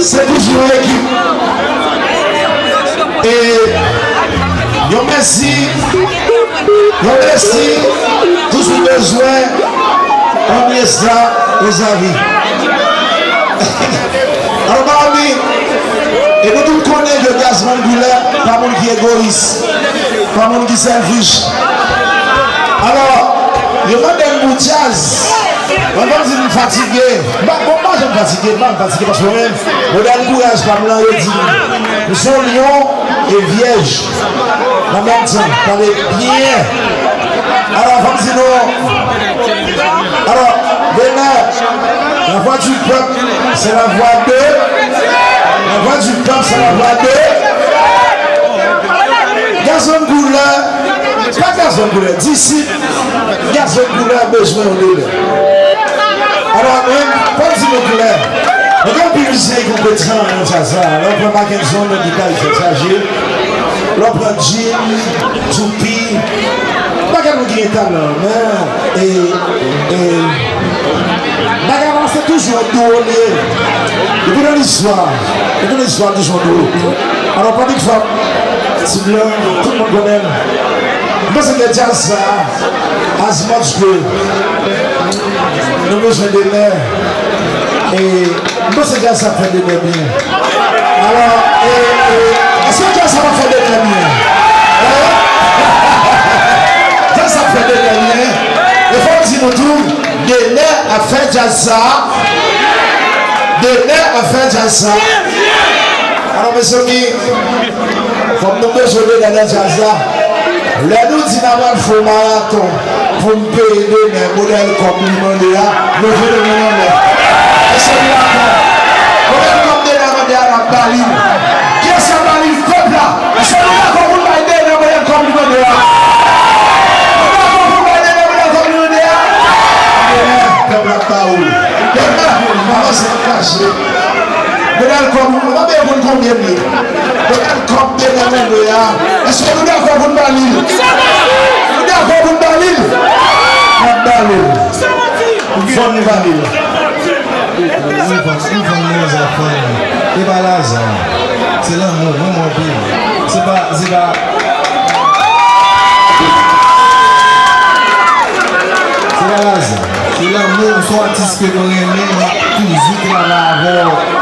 C'est toujours l'équipe. Et yo merci tous les besoins on y est ça aux avis. Alors parmi et nous tous connaissons le gaz Mangoulin, pas monde qui est égoïste, pas monde qui selfish. Alors le modèle Boutiaz. On va dire fatigué. Moi, je suis fatigué parce que moi-même, je donne courage comme l'on dit. Nous sommes lions et vierges. En même temps, parlez bien. Alors, comme si nous. Alors, la voix du peuple, c'est la voix de. La voix du peuple, c'est la voix de. Garçon couleur. Pas garçon couleur. D'ici, garçon couleur, besoin de l'île. Alors, pas si nous clair. Mais quand on dit compétent, on fait ça. On prend pas qu'une zone médicale, il fait ça. On prend jean, toupie. Pas qu'un autre talent. Et. C'est toujours doué. Et puis dans l'histoire. Et dans l'histoire, toujours doué. Alors, pas une fois, c'est blanc, tout le monde connaît. Moi, c'est déjà ça. As much que. Nous besoin de l'air et nous c'est déjà ça fait de bien. Alors, est-ce que ça va faire de bien? Ça fait de bien. Il faut dire nous tout, de l'air à faire déjà ça. De l'air à faire déjà ça. Alors, mes amis, comme nous besoin de l'air déjà ça, les nous disons d'avoir un faux marathon. Pour me payer des modèles comme le monde là, le jeu de mon nom. Et c'est là modèle comme de la modèle à Bali. Qui est ce Bali, peuple là? C'est là qu'on vous paye des modèles comme le monde là. C'est là qu'on vous paye des modèles comme le monde là. Peuple à Paoul. Maman c'est caché. Modèle comme le monde, on va combien de mille? Modèle comme de la monde là. Est-ce que nous avons vous Bali? Nous avons vous Bali? C'est pas l'hasard, c'est l'amour, vraiment bien. C'est pas. C'est pas l'hasard, c'est l'amour, soit artiste que vous aimez, toujours là avant.